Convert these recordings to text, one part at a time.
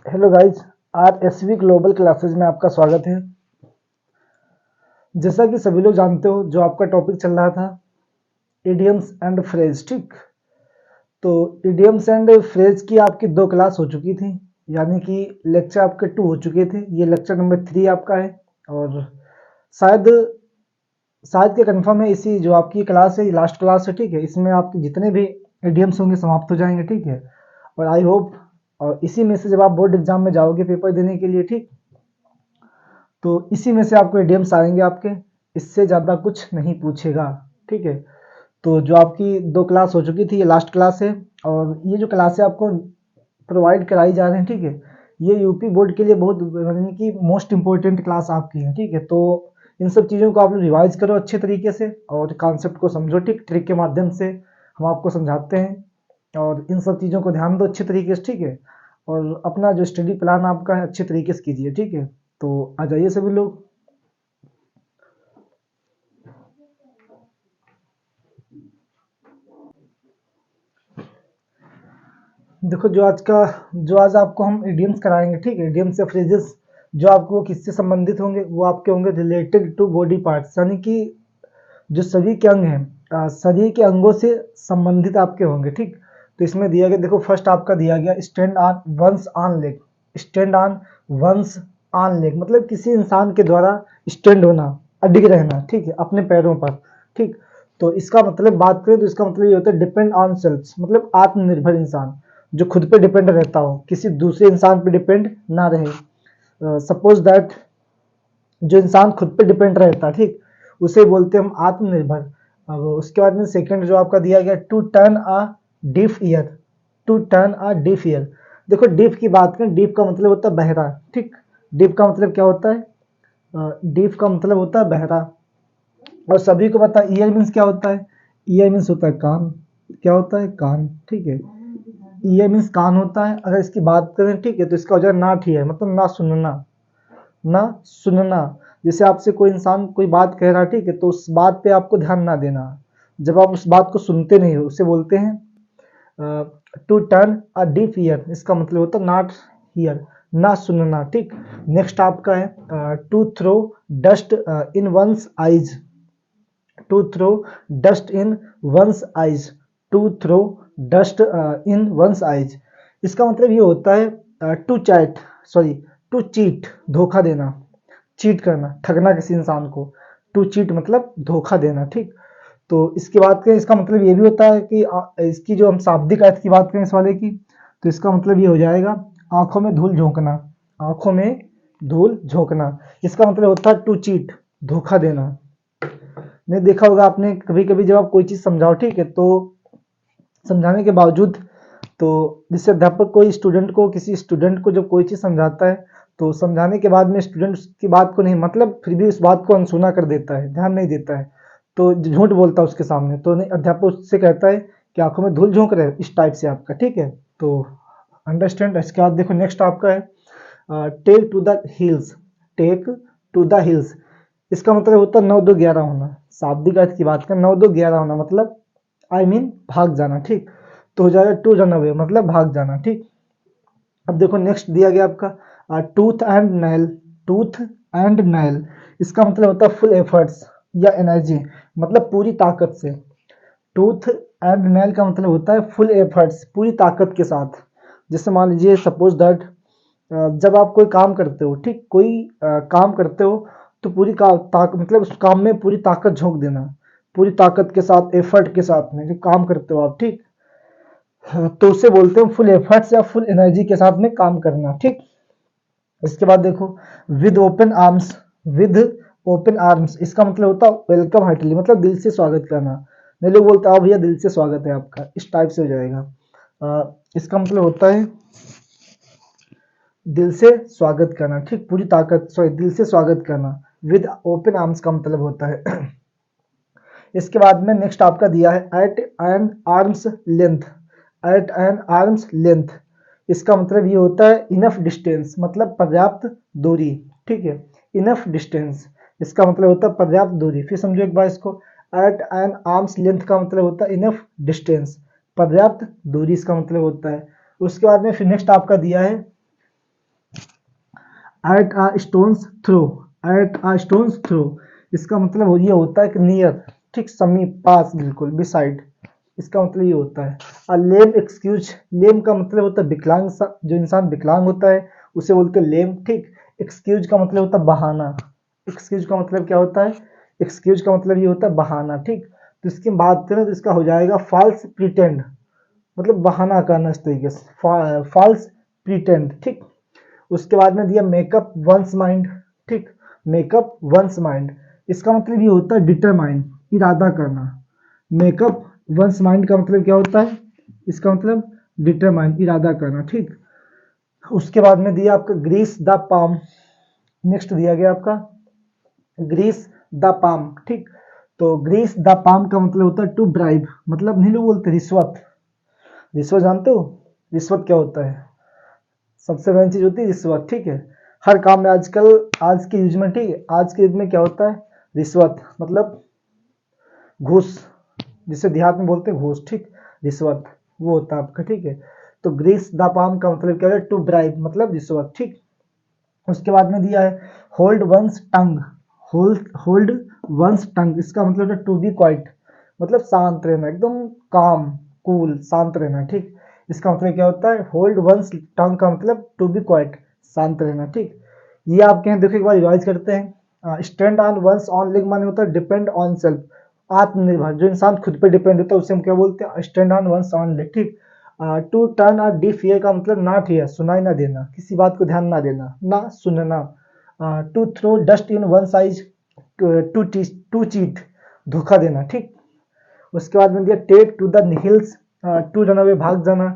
Hello guys, आज SV global classes में आपका स्वागत है। जैसा कि सभी लोग जानते हो, जो आपका टॉपिक चल रहा था इडियम्स एंड फ्रेज, ठीक। तो इडियम्स एंड फ्रेज की आपकी 2 क्लास हो चुकी थी, यानी कि लेक्चर आपके 2 हो चुके थे। ये लेक्चर नंबर 3 आपका है और शायद शायद के कंफर्म है, इसी जो आपकी क्लास है ये लास्ट क्लास है, ठीक है। इसमें आपके जितने भी इडियम्स होंगे समाप्त हो जाएंगे, ठीक है। और आई होप और इसी में से जब आप बोर्ड एग्जाम में जाओगे पेपर देने के लिए, ठीक, तो इसी में से आपको इडियम्स आएंगे आपके, इससे ज़्यादा कुछ नहीं पूछेगा, ठीक है। तो जो आपकी 2 क्लास हो चुकी थी ये लास्ट क्लास है, और ये जो क्लासें आपको प्रोवाइड कराई जा रही हैं, ठीक है, ये यूपी बोर्ड के लिए बहुत यानी कि मोस्ट इम्पोर्टेंट क्लास आपकी है, ठीक है। तो इन सब चीज़ों को आप लोग रिवाइज करो अच्छे तरीके से और कॉन्सेप्ट को समझो, ठीक। ट्रिक के माध्यम से हम आपको समझाते हैं और इन सब चीज़ों को ध्यान दो अच्छे तरीके से, ठीक है। और अपना जो स्टडी प्लान आपका है अच्छे तरीके से कीजिए, ठीक है। तो आ जाइए सभी लोग। देखो, जो आज आपको हम इडियम्स कराएंगे, ठीक है, इडियम्स या फ्रेजेस जो आपको किससे संबंधित होंगे, वो आपके होंगे रिलेटेड टू बॉडी पार्ट्स, यानी कि जो शरीर के अंग हैं, शरीर के अंगों से संबंधित आपके होंगे, ठीक। तो इसमें दिया गया, देखो फर्स्ट आपका दिया गया stand on once on leg. Stand on once on leg मतलब किसी इंसान के द्वारा स्टैंड होना, अडिग रहना, ठीक है, अपने पैरों पर, ठीक। तो इसका मतलब बात करें तो इसका मतलब ये होता है डिपेंड ऑन सेल्फ, मतलब आत्मनिर्भर इंसान जो खुद पे डिपेंड रहता हो, किसी दूसरे इंसान पे डिपेंड ना रहे। सपोज दैट जो इंसान खुद पे डिपेंड रहता है, ठीक, उसे बोलते हैं हम आत्मनिर्भर। अब उसके बाद में सेकंड जो आपका दिया गया to turn a deaf ear. To turn a deaf ear, देखो डीफ की बात करें, डीफ का मतलब होता है बहरा, ठीक। डीफ का मतलब क्या होता है? डीफ का मतलब होता है बहरा। और सभी को पता है ईयर मीन्स क्या होता है? ईयर मीन्स होता है कान। क्या होता है? कान, ठीक है। ईयर मीन्स कान होता है। अगर इसकी बात करें, ठीक है, तो इसका हो जाएगा नॉट ईयर, मतलब ना सुनना, ना सुनना। जैसे आपसे कोई इंसान कोई बात कह रहा है, ठीक है, तो उस बात पे आपको ध्यान ना देना। जब आप उस बात को सुनते नहीं हो उसे बोलते हैं to turn a deaf ear. इसका मतलब होता है नॉट हियर, ना सुनना, ठीक। नेक्स्ट आपका है to throw dust in one's eyes. To throw dust in one's eyes. To throw dust in one's eyes, इसका मतलब ये होता है to chat, sorry, to cheat, धोखा देना, चीट करना, ठगना किसी इंसान को। टू चीट मतलब धोखा देना, ठीक। तो इसकी बात करें, इसका मतलब ये भी होता है कि इसकी जो हम शाब्दिक अर्थ की बात करें इस वाले की, तो इसका मतलब ये हो जाएगा आंखों में धूल झोंकना। आंखों में धूल झोंकना, इसका मतलब होता है टू चीट, धोखा देना। नहीं देखा होगा आपने, कभी कभी जब आप कोई चीज समझाओ, ठीक है, तो समझाने के बावजूद, तो जिससे अध्यापक कोई स्टूडेंट को, किसी स्टूडेंट को जब कोई चीज समझाता है, तो समझाने के बाद में स्टूडेंट की बात को नहीं, मतलब फिर भी उस बात को अनसुना कर देता है, ध्यान नहीं देता है, तो झूठ बोलता है उसके सामने, तो नहीं, अध्यापक उससे कहता है कि आंखों में धूल झोंक रहे, इस टाइप से आपका, ठीक है। तो अंडरस्टैंड। इसके बाद देखो नेक्स्ट आपका है take to the hills. Take to the hills, इसका मतलब होता है 9 2 11 होना। शाब्दिक अर्थ की बात करें, 9 2 11 होना मतलब आई मीन भाग जाना, ठीक। तो हो जाएगा टू रन अवे, मतलब भाग जाना, ठीक। अब देखो नेक्स्ट दिया गया आपका tooth and nail. Tooth and nail, इसका मतलब होता है फुल एफर्ट्स या एनर्जी, मतलब पूरी ताकत से। टूथ एंड नेल का मतलब होता है फुल एफर्ट्स, पूरी ताकत के साथ। जैसे मान लीजिए सपोज दैट जब आप कोई काम करते हो, ठीक, कोई काम करते हो, तो पूरी मतलब उस काम में पूरी ताकत झोंक देना, पूरी ताकत के साथ, एफर्ट के साथ में जो काम करते हो आप, ठीक। तो उसे बोलते हैं फुल एफर्ट्स या फुल एनर्जी के साथ में काम करना, ठीक। इसके बाद देखो with open arms. With open arms, इसका मतलब होता है वेलकम हार्टली, मतलब दिल से स्वागत करना। नहीं, लोग बोलते हैं भैया दिल से स्वागत है आपका, इस टाइप से हो जाएगा। इसका मतलब होता है दिल से स्वागत करना, ठीक, पूरी ताकत, सॉरी, दिल से स्वागत करना। विद ओपन आर्म्स का मतलब होता है। इसके बाद में नेक्स्ट आपका दिया है at an arm's length. At an arm's length, इसका मतलब ये होता है इनफ डिस्टेंस, मतलब पर्याप्त दूरी, ठीक है। इनफ डिस्टेंस, इसका मतलब होता है पर्याप्त दूरी। फिर समझो एक बार इसको, एट एन आर्म्स लेंथ का मतलब होता है इनफ डिस्टेंस, पर्याप्त दूरी इसका मतलब होता है। उसके बाद में फिर नेक्स्ट आपका दिया है एट आ स्टोन्स थ्रो, एट आ स्टोन्स थ्रो, इसका मतलब ये होता है कि नियर, ठीक, समीप, पास, बिल्कुल, बिसाइड, इसका मतलब ये होता है। और लेम एक्सक्यूज, लेम का मतलब होता है विकलांग, जो इंसान विकलांग होता है उसे बोलते हैं लेम, ठीक। एक्सक्यूज का मतलब होता है बहाना, एक्सक्यूज का मतलब क्या होता है, एक्सक्यूज का मतलब ये होता है बहाना, ठीक। तो इसकी बात करें तो इसका हो जाएगा फॉल्स प्रिटेंड, मतलब बहाना करना इस तरीके से, फॉल्स प्रिटेंड, ठीक। उसके बाद में दिया मेकअप वंस माइंड, ठीक, मेकअप वंस माइंड, इसका मतलब ये होता है डिटरमाइन, इरादा करना। मेकअप वंस माइंड का मतलब क्या होता है, इसका मतलब डिटरमाइन, इरादा करना, ठीक। उसके बाद में दिया आपका ग्रीस द पाम, नेक्स्ट दिया गया आपका ग्रीस द पाम, ठीक। तो ग्रीस द पाम का मतलब होता है टू ब्राइब, मतलब नहीं लोग बोलते रिश्वत, रिश्वत जानते हो, रिश्वत क्या होता है, सबसे मेन चीज होती है रिश्वत, ठीक है। हर काम में आजकल, आज के युग में, ठीक है, आज के युग में क्या होता है, रिश्वत मतलब घूस, जिसे देहात में बोलते हैं घूस, ठीक, रिश्वत, वो होता है आपका, ठीक है। तो ग्रीस द पाम का मतलब क्या है, टू ब्राइब मतलब रिश्वत, ठीक। उसके बाद में दिया है होल्ड वंस टंग, होल्ड वंस टंग, इसका मतलब है टू बी क्वाइट, मतलब शांत रहना, एकदम काम, कूल, शांत रहना, ठीक। इसका मतलब क्या होता है, होल्ड वंस टंग का मतलब टू बी क्वाइट, शांत रहना, ठीक। ये आपके यहाँ देखो एक बार रिवाइज करते हैं। Stand on once on leg माने होता है डिपेंड ऑन सेल्फ, आत्मनिर्भर, जो इंसान खुद पे डिपेंड होता है उसे हम क्या बोलते हैं, stand on once on leg, ठीक। To turn a deaf ear का मतलब नॉट हियर, सुनाई ना देना, किसी बात को ध्यान ना देना, ना सुनना। To throw dust in one size, to cheat, धोखा देना, ठीक। उसके बाद में दिया take to the hills, to run away, भाग जाना।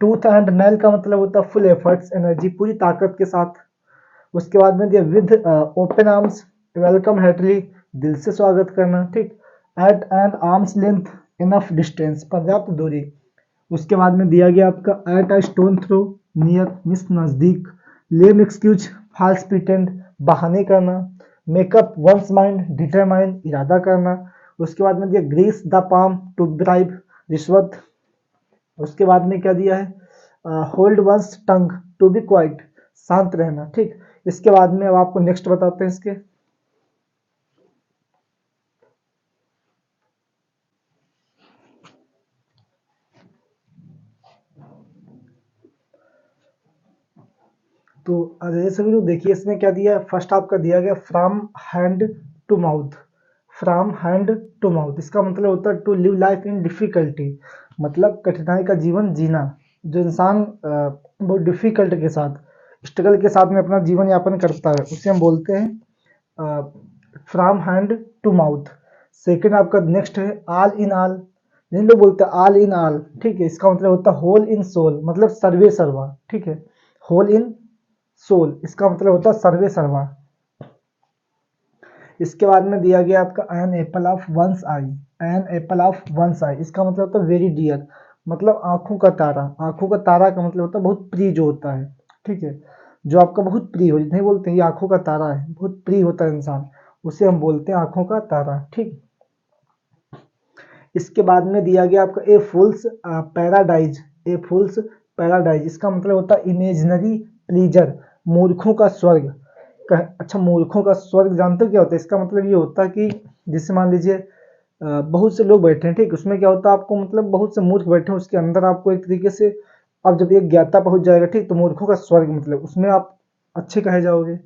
टूथ एंड नेल का मतलब होता है फुल एफर्ट्स, एनर्जी, पूरी ताकत के साथ। उसके बाद में दिया with open arms, welcome heartily, दिल से स्वागत करना, ठीक। At an arm's length, enough distance, पर्याप्त दूरी। उसके बाद में दिया गया आपका at a stone throw, near, miss, नजदीक। लेम एक्सक्यूज, फॉल्स प्रिटेंड, बहाने करना। मेकअप वंस माइंड, डिटरमाइन, इरादा करना। उसके बाद में दिया grease the palm, to bribe, रिश्वत। उसके बाद में क्या दिया है, hold one's tongue, to be quiet, शांत रहना, ठीक। इसके बाद में अब आपको नेक्स्ट बताते हैं इसके। तो अजय सभी लोग देखिए इसमें क्या दिया है, फर्स्ट आपका दिया गया from hand to mouth, from hand to mouth, इसका मतलब होता है to live life in difficulty, मतलब कठिनाई का जीवन जीना। जो इंसान बहुत डिफिकल्ट के साथ, स्ट्रगल के साथ में अपना जीवन यापन करता है उसे हम बोलते हैं from hand to mouth. Second आपका नेक्स्ट है ऑल इन ऑल, जिन लोग बोलते हैं ऑल इन ऑल, ठीक है, इसका मतलब होता है होल इन सोल, मतलब सर्वे सर्वा, ठीक है, होल इन सोल, इसका मतलब होता है सर्वे सर्वा। इसके बाद में दिया गया आपका an apple of one's eye, an apple of one's eye, इसका मतलब होता है वेरी डियर, मतलब आंखों का तारा, आंखों का तारा का मतलब होता है बहुत प्रिय जो होता है, ठीक है, जो आपका बहुत प्रिय हो, नहीं बोलते ये आंखों का तारा है, बहुत प्रिय होता है इंसान, उसे हम बोलते हैं आंखों का तारा, ठीक। इसके बाद में दिया गया आपका ए फूल्स पैराडाइज, ए फूल्स पैराडाइज, इसका मतलब होता है इमेजिनरी प्लीजर, मूर्खों का स्वर्ग। अच्छा, मूर्खों का स्वर्ग जानते हो क्या होता है, इसका मतलब ये होता है कि जैसे मान लीजिए बहुत से लोग बैठे हैं, ठीक, उसमें क्या होता है आपको मतलब बहुत से मूर्ख बैठे हैं, उसके अंदर आपको एक तरीके से, अब जब एक ज्ञाता पहुंच जाएगा, ठीक, तो मूर्खों का स्वर्ग मतलब उसमें आप अच्छे कहे जाओगे।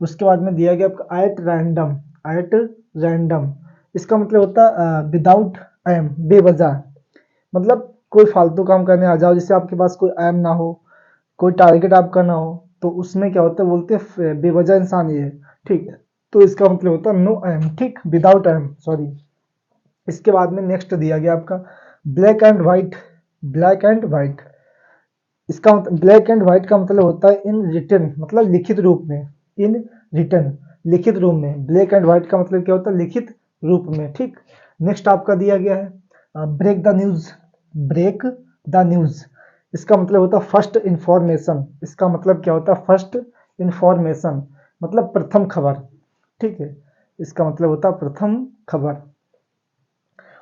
उसके बाद में दिया गया आपका एट रैंडम, एट रैंडम, इसका मतलब होता है विदाउट एम, बेवजह, मतलब कोई फालतू काम करने आ जाओ, जिससे आपके पास कोई एम ना हो, कोई टारगेट आपका ना हो, तो उसमें क्या होता है बोलते हैं बेवजह इंसान ये है, ठीक है, तो इसका मतलब होता है नो एम, ठीक, विदाउट एम, सॉरी। इसके बाद में नेक्स्ट दिया गया आपका black and white, black and white, इसका मतलब ब्लैक एंड व्हाइट का मतलब होता है इन रिटन, मतलब लिखित रूप में, इन रिटन, लिखित रूप में, ब्लैक एंड व्हाइट का मतलब क्या होता है लिखित रूप में, ठीक। नेक्स्ट आपका दिया गया है break the news, break the news, इसका मतलब होता है फर्स्ट इंफॉर्मेशन, इसका मतलब क्या होता है फर्स्ट इंफॉर्मेशन, मतलब प्रथम खबर, ठीक है, इसका मतलब होता है प्रथम खबर।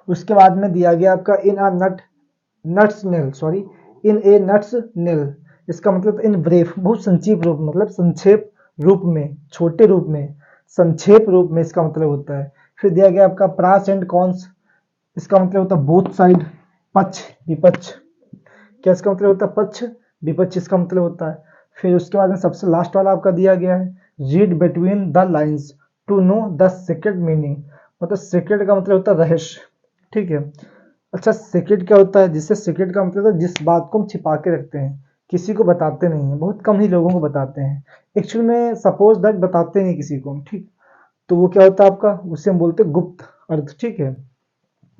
उसके बाद में दिया गया आपका इन अ nuts nail, sorry, in a nuts nail, इसका मतलब इन ब्रीफ, बहुत संक्षिप्त रूप, मतलब संक्षेप रूप में, छोटे रूप में, संक्षेप रूप में इसका मतलब होता है। फिर दिया गया आपका प्रास एंड कॉन्स, इसका मतलब होता है बोथ साइड, पक्ष विपक्ष, क्या इसका मतलब होता है पक्ष विपक्ष, इसका मतलब होता है। फिर उसके बाद में सबसे लास्ट वाला आपका दिया गया है read between the lines to know the secret meaning, मतलब सीक्रेट का मतलब होता है रहस्य, ठीक है। अच्छा, सीक्रेट क्या होता है? जिससे सीक्रेट का मतलब है जिस बात को हम छिपा के रखते हैं, किसी को बताते नहीं है, बहुत कम ही लोगों को बताते हैं, एक्चुअल में सपोज दैट बताते नहीं किसी को हम, ठीक। तो वो क्या होता है आपका, उसे हम बोलते हैं गुप्त अर्थ, ठीक है।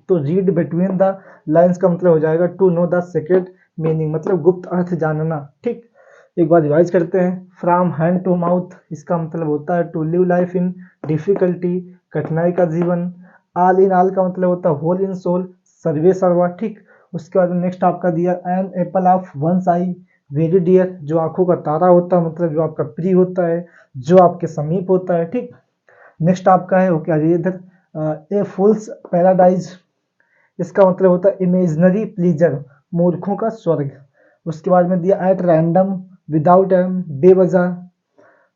तो रीड बिटवीन द लाइन्स का मतलब हो जाएगा to know the secret meaning, मतलब गुप्त अर्थ जानना, ठीक। एक बार रिवाइज करते हैं। फ्रॉम हैंड टू माउथ, इसका मतलब होता है to live life in difficulty, कठिनाई का जीवन। ऑल इन ऑल का मतलब होता है होल इन सोल, सर्वे सर्वा, ठीक। उसके बाद नेक्स्ट आपका दिया an apple of one eye, very dear, जो आंखों का तारा होता है, मतलब जो आपका प्रिय होता है, जो आपके समीप होता है, ठीक। नेक्स्ट आपका है, ओके आ जाइए इधर, ए फुल्स पैराडाइज, इसका मतलब होता है इमेजिनरी प्लीजर, मूर्खों का स्वर्ग। उसके बाद में दिया एट रैंडम, विदाउट एम, बेवजह।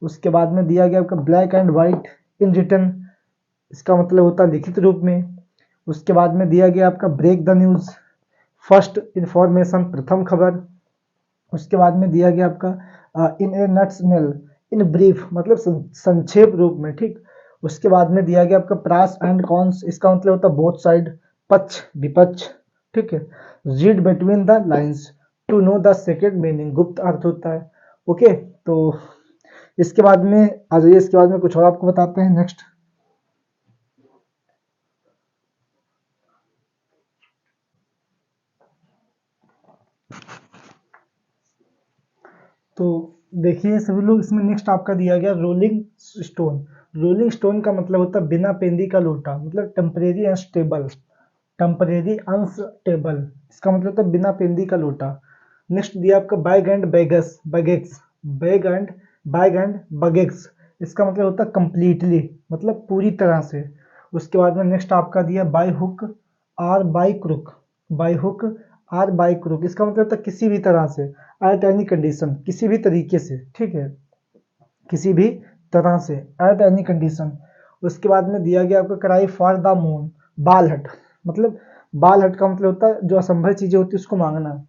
उसके बाद में दिया गया आपका black and white, in written, इसका मतलब होता है लिखित रूप में। उसके बाद में दिया गया आपका break the news, first information, प्रथम खबर। उसके बाद में दिया गया आपका in a nutshell, in brief, मतलब संक्षेप रूप में, ठीक। उसके बाद में दिया गया आपका प्रास एंड कॉन्स, इसका मतलब होता है बोथ साइड, पक्ष विपक्ष, ठीक है। Read between the lines to know the second meaning, गुप्त अर्थ होता है, ओके। तो इसके बाद में आ जाइए, इसके बाद में कुछ और आपको बताते हैं नेक्स्ट। तो देखिए सभी लोग, इसमें नेक्स्ट आपका दिया गया रोलिंग स्टोन। रोलिंग स्टोन का मतलब होता है बिना पेंदी का लोटा, मतलब टेम्परेरी अनस्टेबल, टेम्परेरी अनस्टेबल, इसका मतलब होता है बिना पेंदी का लोटा। नेक्स्ट दिया आपका bag and baggage, baggage, bag and baggage, इसका मतलब होता है कंप्लीटली, मतलब पूरी तरह से। उसके बाद में नेक्स्ट आपका दिया by hook or by crook, by hook or by crook, इसका मतलब होता है किसी भी तरह से, एट एनी कंडीशन, किसी भी तरीके से, ठीक है, किसी भी तरह से, एट एनी कंडीशन। उसके बाद में दिया गया आपका क्राई फॉर द मून, बाल हट, मतलब बाल हट का मतलब होता है जो असंभव चीजें होती है उसको मांगना,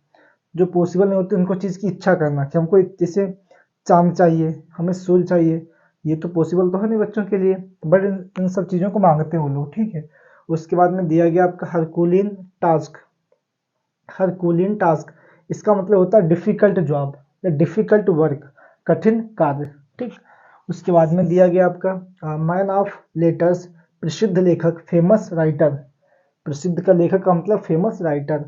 जो पॉसिबल नहीं होती उनको चीज की इच्छा करना, कि हमको जैसे चांद चाहिए, हमें सूर्य चाहिए, ये तो पॉसिबल तो है नहीं बच्चों के लिए, बट इन सब चीजों को मांगते हैं वो लोग, ठीक है। उसके बाद में दिया गया आपका हरकुलिन टास्क, हरकुलिन टास्क, इसका मतलब होता है डिफिकल्ट जॉब या डिफिकल्ट वर्क, कठिन कार्य, ठीक। उसके बाद में दिया गया आपका मैन ऑफ लेटर्स, प्रसिद्ध लेखक, फेमस राइटर, प्रसिद्ध का लेखक का मतलब फेमस राइटर।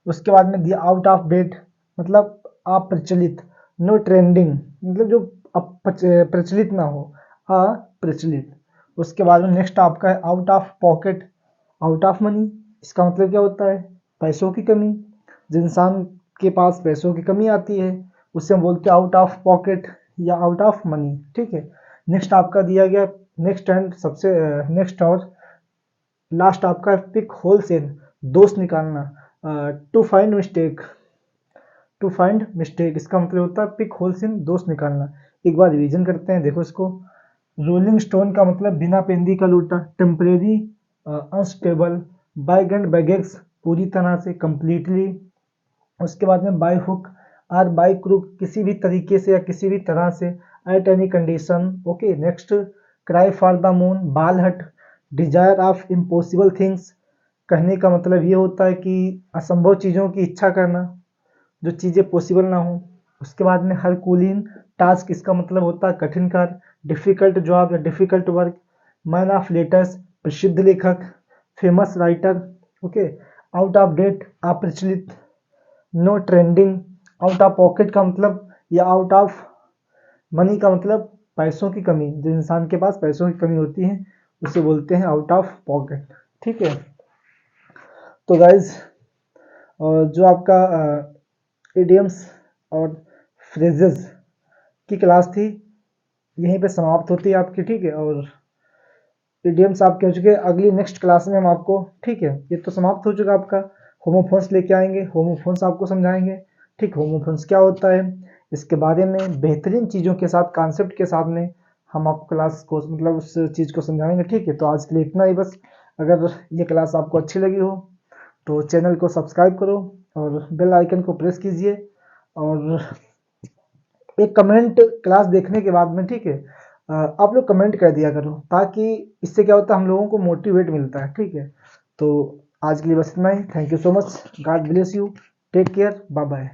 उसके बाद में दिया आउट ऑफ डेट, मतलब अप्रचलित, नो ट्रेंडिंग, मतलब जो प्रचलित ना हो, अप्रचलित। उसके बाद में नेक्स्ट आपका है out of pocket, out of money, इसका मतलब क्या होता है पैसों की कमी, जिस इंसान के पास पैसों की कमी आती है उसे हम बोलते हैं आउट ऑफ पॉकेट या आउट ऑफ मनी, ठीक है। नेक्स्ट आपका दिया गया, नेक्स्ट एंड सबसे नेक्स्ट और लास्ट आपका पिक होल सेल, दोष निकालना, to find mistake, to find mistake, इसका मतलब होता है पिक होल सेल, दोष निकालना। एक बार रिवीजन करते हैं, देखो इसको। रोलिंग स्टोन का मतलब बिना पेंदी का लूटा, temporary unstable, bag and baggage, पूरी तरह से, कंप्लीटली। उसके बाद में by hook or by crook, किसी भी तरीके से या किसी भी तरह से, at any condition, okay. Next cry for the moon, बाल हट, डिजायर ऑफ इम्पॉसिबल थिंग्स, कहने का मतलब ये होता है कि असंभव चीज़ों की इच्छा करना, जो चीज़ें पॉसिबल ना हो। उसके बाद में हरकुलिन टास्क, इसका मतलब होता है कठिन कार्य, डिफिकल्ट जॉब या difficult work. Man of letters, प्रसिद्ध लेखक, famous writer, okay. Out of date, अप्रचलित, no trending, out of pocket का मतलब या आउट ऑफ मनी का मतलब पैसों की कमी, जो इंसान के पास पैसों की कमी होती है उसे बोलते हैं आउट ऑफ पॉकेट, ठीक है। तो गाइज, जो आपका इडियम्स और फ्रेजेस की क्लास थी यहीं पे समाप्त होती है आपकी, ठीक है। और इडियम्स आपके हो चुके हैं, अगली नेक्स्ट क्लास में हम आपको, ठीक है, ये तो समाप्त हो चुका आपका, होमोफोन्स लेके आएंगे, होमोफोन्स आपको समझाएंगे, ठीक। होमोफोन्स क्या होता है इसके बारे में बेहतरीन चीज़ों के साथ, कॉन्सेप्ट के साथ में हम आपको क्लास को मतलब उस चीज़ को समझाएंगे, ठीक है। तो आज के लिए इतना ही बस। अगर ये क्लास आपको अच्छी लगी हो तो चैनल को सब्सक्राइब करो और बेल आइकन को प्रेस कीजिए, और एक कमेंट क्लास देखने के बाद में, ठीक है, आप लोग कमेंट कर दिया करो, ताकि इससे क्या होता है हम लोगों को मोटिवेट मिलता है, ठीक है। तो आज के लिए बस इतना ही। Thank you so much, God bless you, take care, bye bye.